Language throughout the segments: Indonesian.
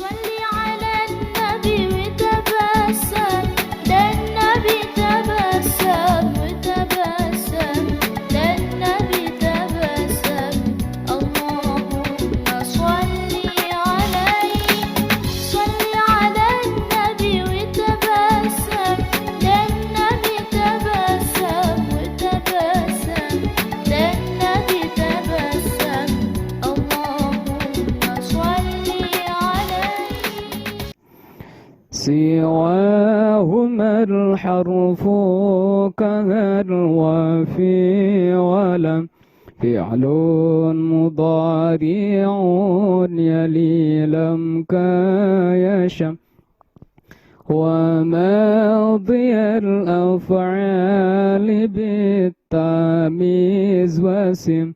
Salli ala nabi wa tabassam, dan nabi tabassam wa tabassam, dan nabi tabassam. Allahumma salli alaihi. Salli ala nabi wa tabassam, dan nabi tabassam wa tabassam, dan nabi tabassam. Allahumma salli alaihi. سواهما الحرف كهل وفي ولم فعل مضارع يلي لم كيشم وماضي الأفعال بالتمييز وسم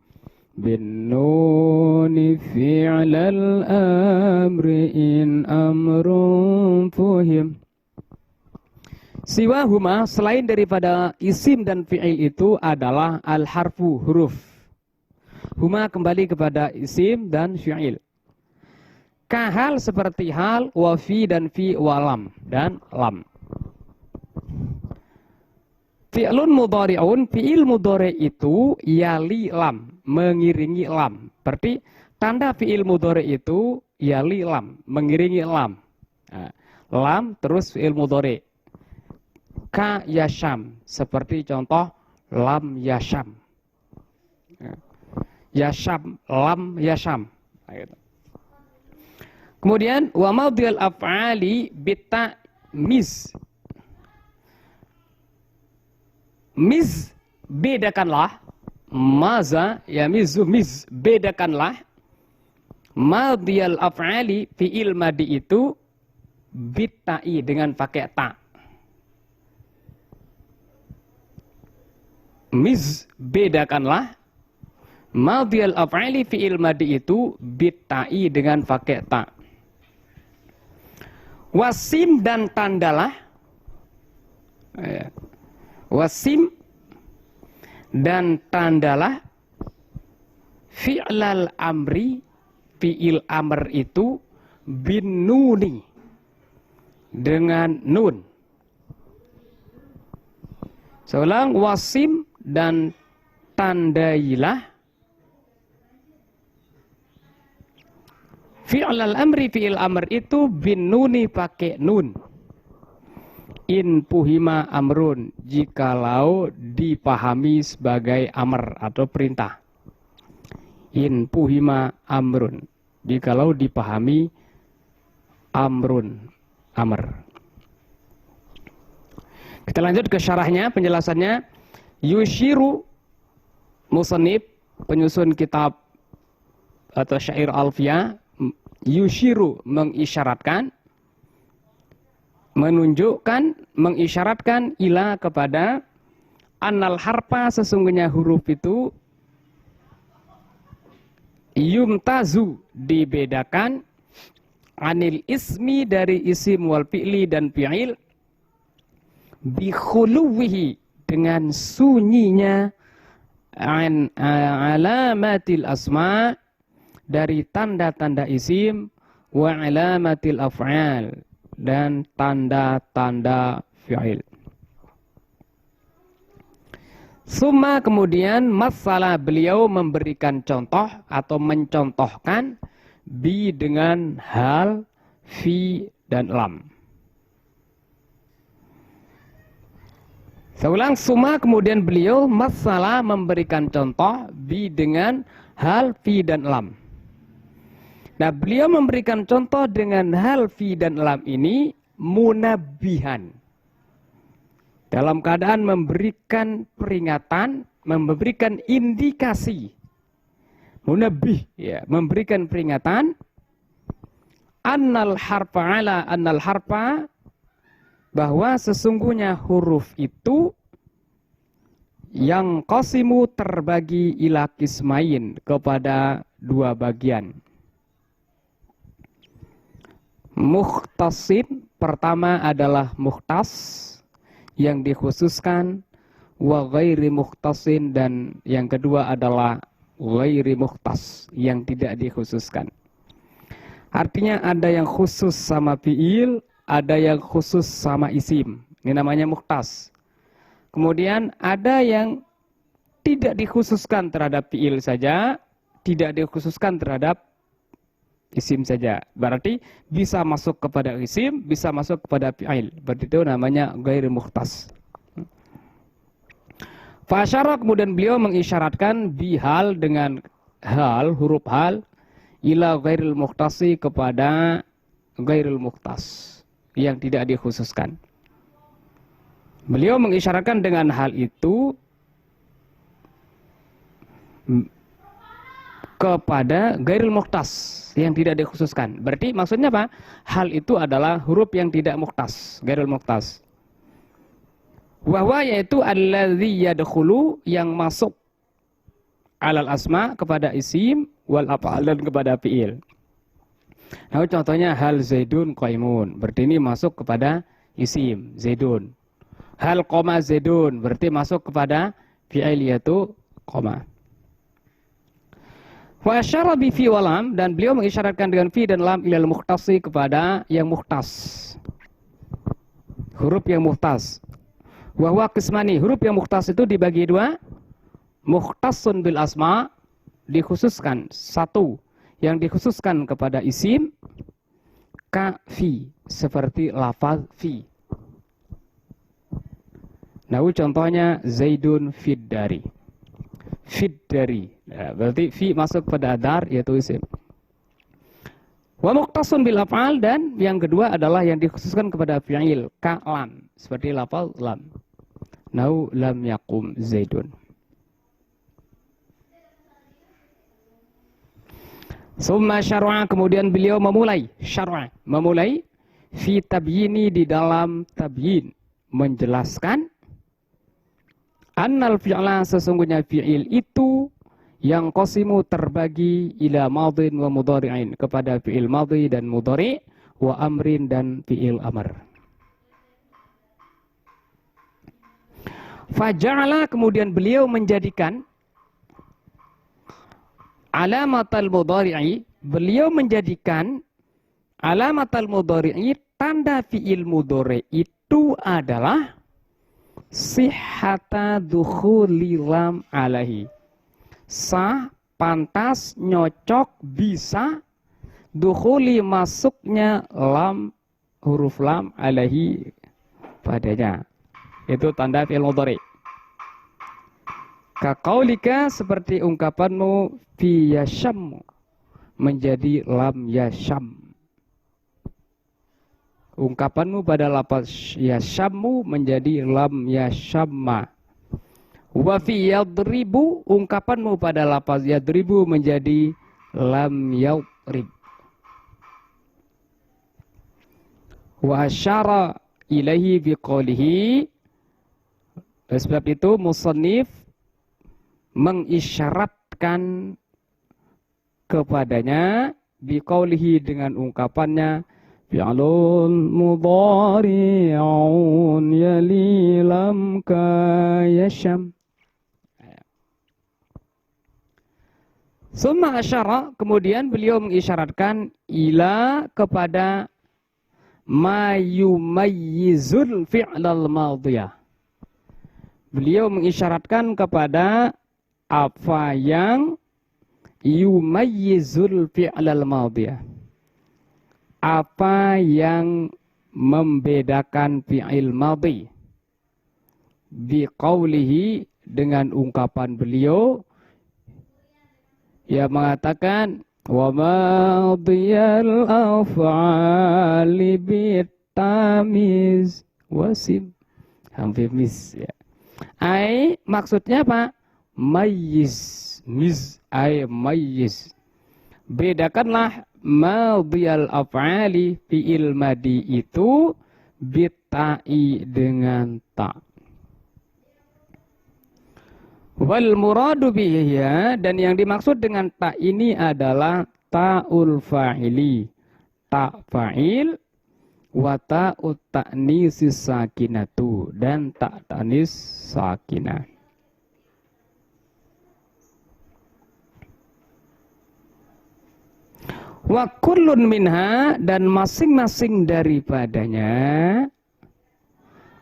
بالنون فعل الأمر إن أمر فهم. Siwahuma, selain daripada isim dan fi'il itu adalah al-harfu, huruf. Huma kembali kepada isim dan fi'il. Kahal seperti hal, wa fi dan fi, walam dan lam. Fi'lun mudhari'un, fi'il mudhari' itu yali lam, mengiringi lam. Berarti tanda fi'il mudhari' itu yali lam, mengiringi lam. Nah, lam terus fi'il mudhari'. Ka yasham, seperti contoh lam yasham. Yasham, lam yasham. Nah, gitu. Kemudian wa madhiyal af'ali bita mis. Mis, bedakanlah. Maza, ya mizu, mis, bedakanlah. Madhiyal af'ali, fi'il madi itu bitta'i, dengan pakai ta. Mis, bedakanlah. Madhiyal af'ali, fi'il madi itu bitta'i, dengan pakai ta. Wasim dan tandalah. Wasim dan tandalah fi'lal amri, fi'il amr itu bin nuni, dengan nun. Seulang, wasim dan tandailah fi'lal amri, fi'il amr itu bin nuni, pakai nun. In puhima amrun, jikalau dipahami sebagai amr atau perintah. In puhima amrun, jikalau dipahami amrun, amr. Kita lanjut ke syarahnya, penjelasannya. Yushiru musannif, penyusun kitab atau syair alfiyah, yushiru mengisyaratkan, menunjukkan, mengisyaratkan ila kepada annal harpa, sesungguhnya huruf itu yumtazu, dibedakan, anil ismi, dari isim wal fi'li dan fi'il, bikhuluwihi, dengan sunyinya, an alamatil asma, dari tanda-tanda isim, wa alamatil af'al, dan tanda-tanda fi'il. Summa, kemudian masalah, beliau memberikan contoh atau mencontohkan bi, dengan hal, fi, dan lam. Saya ulang, summa, kemudian beliau masalah memberikan contoh bi, dengan hal, fi, dan lam. Nah, beliau memberikan contoh dengan hal, fi, dan lam ini munabbihan, dalam keadaan memberikan peringatan, memberikan indikasi. Munabbih, ya, memberikan peringatan. Annal harfa, ala annal harfa, bahwa sesungguhnya huruf itu yang qasimu, terbagi ila kismain, kepada dua bagian. Mukhtasin, pertama adalah mukhtas, yang dikhususkan, wa ghairi mukhtasin, dan yang kedua adalah ghairi mukhtas, yang tidak dikhususkan. Artinya ada yang khusus sama fiil, ada yang khusus sama isim. Ini namanya mukhtas. Kemudian ada yang tidak dikhususkan terhadap fiil saja, tidak dikhususkan terhadap isim saja. Berarti bisa masuk kepada isim, bisa masuk kepada fi'il. Berarti itu namanya ghair mukhtas. Fasyara, kemudian beliau mengisyaratkan bihal dengan hal, huruf hal, ila ghairil mukhtasi, kepada ghairil mukhtas yang tidak dikhususkan. Beliau mengisyaratkan dengan hal itu kepada ghairil mukhtas yang tidak dikhususkan. Berarti maksudnya apa? Hal itu adalah huruf yang tidak mukhtas, ghairil mukhtas. Wahwa, yaitu alladzi yadkhulu, yang masuk alal asma, kepada isim, wal af'al, dan kepada fi'il. Nah, contohnya hal zaidun qaimun, berarti ini masuk kepada isim zaidun. Hal qoma zaidun, berarti masuk kepada fi'il, yaitu qoma. Wa asyara bi fi wa lam, dan beliau mengisyaratkan dengan fi dan lam ilal mukhtasi, kepada yang mukhtas, huruf yang mukhtas. Wa huwa qismani, huruf yang mukhtas itu dibagi dua. Mukhtasun bil asma, dikhususkan, satu yang dikhususkan kepada isim, ka fi, seperti lafaz fi. Nah, contohnya zaidun fid dari. Fid dari. Nah, berarti fi masuk pada dar, yaitu isim. Wa mukhtasun bil af'al, dan yang kedua adalah yang dikhususkan kepada fi'il, ka lam, seperti lafaz lam. Nau lam yakum zaidun. Summa syar'a, kemudian beliau memulai syar'a, memulai fi tabyini, di dalam tabyin, menjelaskan annal fi'la, sesungguhnya fi'il itu yang qasimu, terbagi, ila madhin wa mudhari'in, kepada fi'il madhi dan mudhari', wa amrin, dan fi'il amr. Faja'ala, kemudian beliau menjadikan alamatal mudhari'i, beliau menjadikan alamatal mudhari'i, tanda fi'il mudhari' itu adalah sihhata dukhuli lam alaihi, sah, pantas, nyocok, bisa dukhuli, masuknya lam, huruf lam, alaihi, padanya. Itu tanda fi'il mudhari'. Kaqaulika, seperti ungkapanmu, fi yasham, menjadi lam yasham. Ungkapanmu pada lafaz yashammu menjadi lam yashamma. Wa fi yadribu, ungkapanmu pada lafaz yadribu menjadi lam yadrib. Wa asyara ilaihi biqaulihi, oleh sebab itu musannif mengisyaratkan kepadanya biqaulihi, dengan ungkapannya fi'lun mudhari'un yali lam ka yasham. Summa asyara, kemudian beliau mengisyaratkan ila, kepada ma yumayyizul fi'lal madhiyah. Beliau mengisyaratkan kepada apa yang yumayyizul fi'lal madhiyah, apa yang membedakan fi'il madhi, biqaulihi, dengan ungkapan beliau yang mengatakan wa madhiyal af'ali bitamiz wasim, hampir mis, ya. Ai, maksudnya apa? Mayyiz, miz, ai mayyiz, bedakanlah madhiyal af'ali, fi'il madi itu, bitta'i, dengan ta. Wal muradu bihi, dan yang dimaksud dengan ta ini adalah ta'ul fa'ili, ta fa'il, wa ta'ut ta'nisis sakinatu, dan ta ta'nis sakinah. Wa kullun minha, dan masing-masing daripadanya,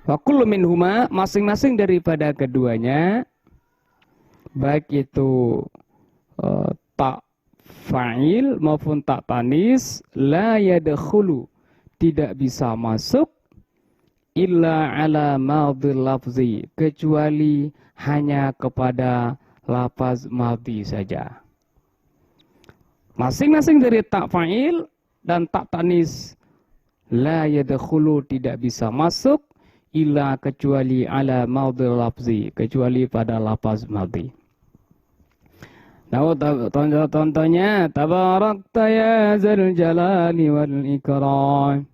wa kullu minhuma, masing-masing daripada keduanya, baik itu tak fa'il maupun tak tanis, la yadkhulu, tidak bisa masuk, illa ala madhil lafzi, kecuali hanya kepada lafaz madhi saja. Masing-masing dari tak fa'il dan tak tanis, la yadkhulu, tidak bisa masuk, illa, kecuali ala madhil lafzi, kecuali pada lafaz madhi. Nah, contohnya tabarakta ya zal jalali wal ikram.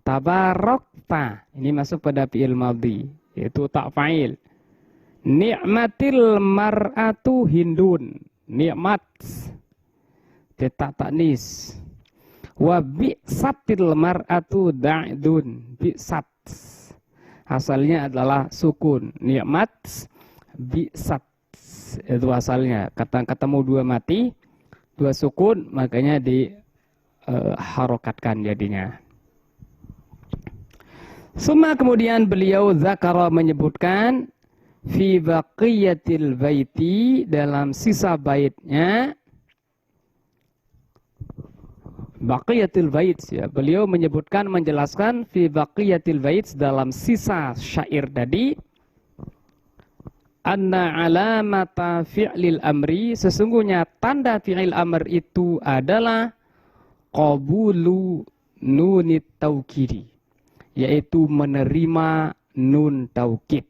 Tabarakta, ini masuk pada fi'il madhi, yaitu tak fa'il. Ni'matil mar'atu hindun, nikmat, tak tanis. Wa bi'satil mar'atu da'dun, bi'sat, asalnya adalah sukun. Nikmat, bi'sat, itu asalnya. Ketemu dua mati, dua sukun, makanya diharokatkan jadinya. Suma, kemudian beliau zakara, menyebutkan, fi baqiyatil baiti, dalam sisa baitnya. Baqiyatil bait, ya, beliau menyebutkan, menjelaskan fi baqiyatil bait, dalam sisa syair tadi, anna alamata fi'lil amri, sesungguhnya tanda fi'il amr itu adalah qabulu nunit taukidi, yaitu menerima nun taukid.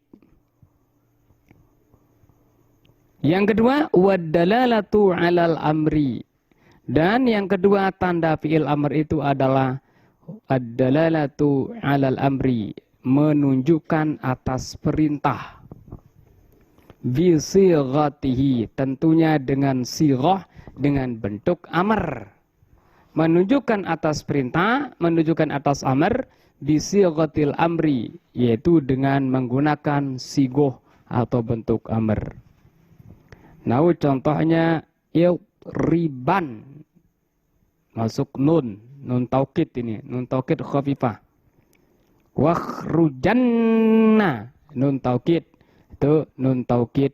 Yang kedua, wad-dalalatu 'alal amri, dan yang kedua tanda fi'il amr itu adalah ad-dalalatu 'alal amri, menunjukkan atas perintah. Bi sighatihi, tentunya dengan sighah, dengan bentuk amr. Menunjukkan atas perintah, menunjukkan atas amr, bi sighatil amri, yaitu dengan menggunakan sighah atau bentuk amr. Nah, contohnya riban, masuk nun taukid, ini nun taukid khafifah. Wakhrujanna, nun taukid, itu nun taukid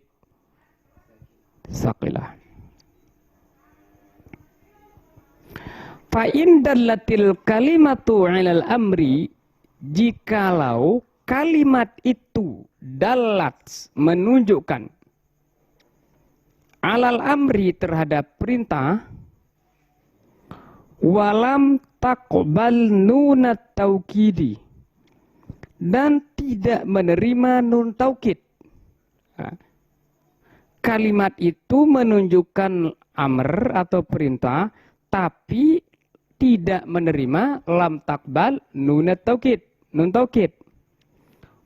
saqilah. Fa in dallatil kalimatu 'alal amri, jikalau kalimat itu dalat, menunjukkan, alal amri, terhadap perintah, walam taqbal nunat taukidi, dan tidak menerima nun taukid. Kalimat itu menunjukkan amr atau perintah, tapi tidak menerima lam taqbal nunat taukid, nun taukid.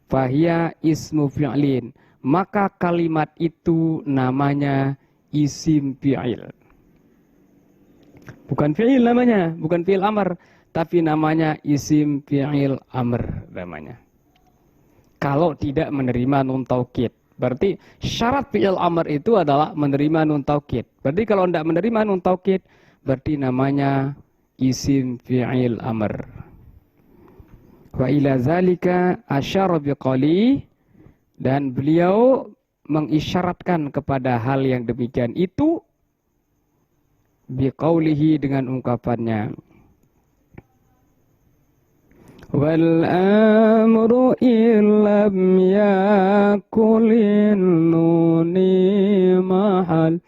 Fahiya ismu fi'lin, maka kalimat itu namanya isim fi'il. Bukan fi'il namanya, bukan fi'il amr, tapi namanya isim fi'il amr namanya. Kalau tidak menerima nun taukid, berarti syarat fi'il amr itu adalah menerima nun taukid. Berarti kalau tidak menerima nun taukid, berarti namanya isim fi'il amr. Wa ila zalika asyara biqali, dan beliau mengisyaratkan kepada hal yang demikian itu biqaulihi, dengan ungkapannya, wal amru illam yakulin nuni mahal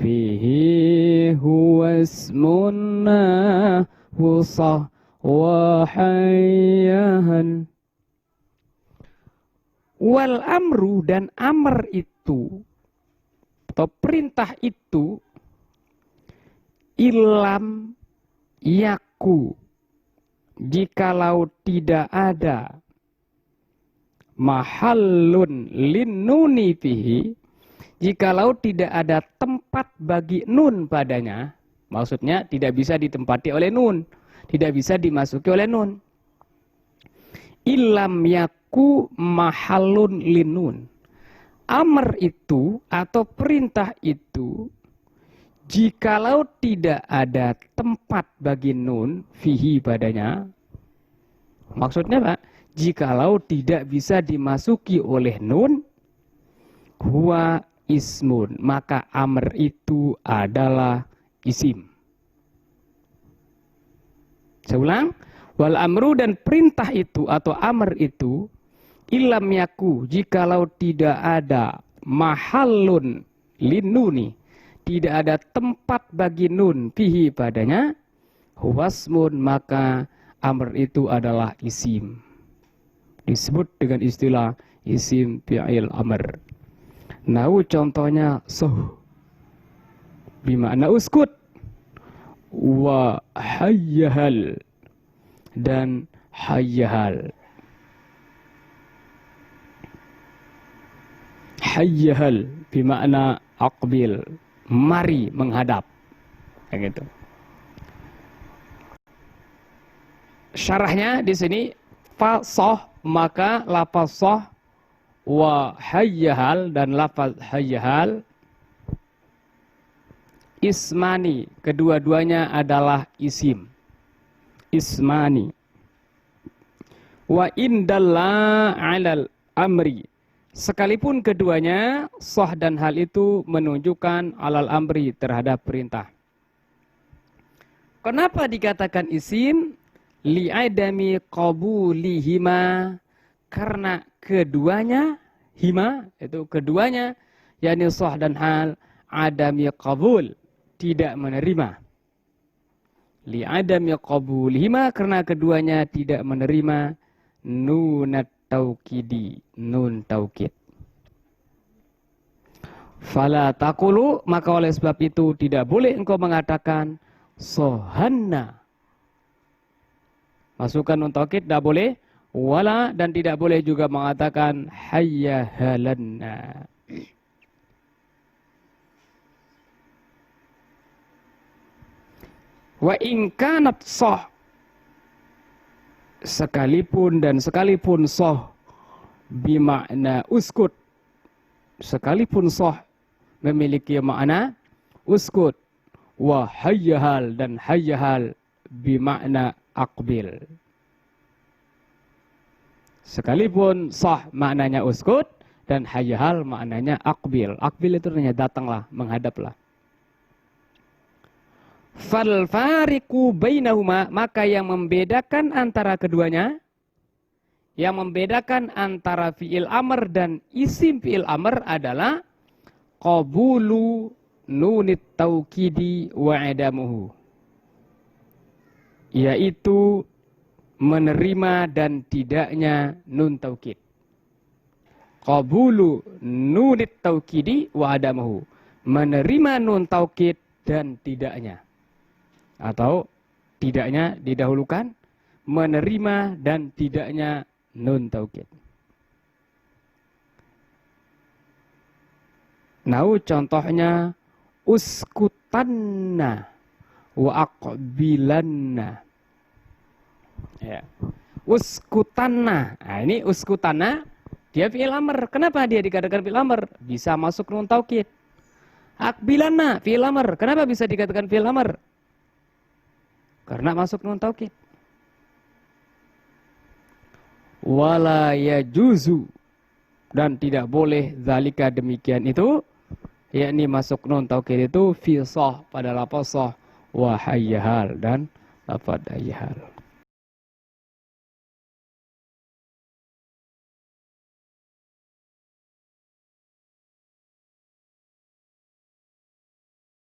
fihi huwa ismun wusah wa hayyahan. Wal amru, dan amr itu atau perintah itu, ilam yaku, jikalau tidak ada, mahallun linnuni fihi, jikalau tidak ada tempat bagi nun padanya, maksudnya tidak bisa ditempati oleh nun, tidak bisa dimasuki oleh nun. Ilam yaku mahallun linnun, amr itu atau perintah itu Jikalau tidak ada tempat bagi nun fihi padanya, maksudnya Pak, jikalau tidak bisa dimasuki oleh nun, huwa ismun, maka amr itu adalah isim. Saya ulang, wal amru, dan perintah itu atau amr itu, ilam yaku, jikalau tidak ada mahallun linuni, tidak ada tempat bagi nun fihi padanya, huwasmun, maka amr itu adalah isim. Disebut dengan istilah isim fi'il amr. Nau contohnya soh, bimakna uskut, wa hayyahal, dan hayyahal. Hayyahal bimakna aqbil, mari menghadap, kayak gitu. Syarahnya di sini fasoh, maka lafaz soh wa hayyahal dan lafaz hayyahal ismani, kedua-duanya adalah isim. Ismani. Wa indalla alal amri, sekalipun keduanya soh dan hal itu menunjukkan alal amri, terhadap perintah. Kenapa dikatakan isim? Li'adami qabulihima, karena keduanya, hima itu keduanya, yakni soh dan hal, adami qabul, tidak menerima. Li'adami qabulihima, karena keduanya tidak menerima nunat taukidi, nun taukid. Fala taqulu, maka oleh sebab itu tidak boleh engkau mengatakan sohanna. Masukkan nun taukid tidak boleh, wala, dan tidak boleh juga mengatakan hayyahalanna. Wa in kanat soh, sekalipun soh bimakna uskut, sekalipun soh memiliki makna uskut, wa hayyahal, dan hayyahal bimakna aqbil. Sekalipun soh maknanya uskut dan hayyahal maknanya aqbil. Aqbil itu artinya datanglah, menghadaplah. Fal fariqu bainahuma, maka yang membedakan antara keduanya, yang membedakan antara fi'il amr dan isim fi'il amr adalah qabulu nunit taukidi wa adamuhu, yaitu menerima dan tidaknya nun taukid. Qabulu nunit taukidi wa adamuhu, menerima nun taukid dan tidaknya, atau tidaknya didahulukan, menerima dan tidaknya nun taukid. Nah, contohnya uskutanna wa aqbilanna. Ya. Uskutanna. Nah, ini uskutanna dia fi'il amr. Kenapa dia dikatakan fi'il amr? Bisa masuk nun taukid. Aqbilanna fi'il amr. Kenapa bisa dikatakan fi'il amr? Karena masuk nun taukid. Wala yajuzu, dan tidak boleh zalika demikian itu, yakni masuk nun taukid itu fi soh pada lafaz soh wa hayyahal dan lafaz hayyahal.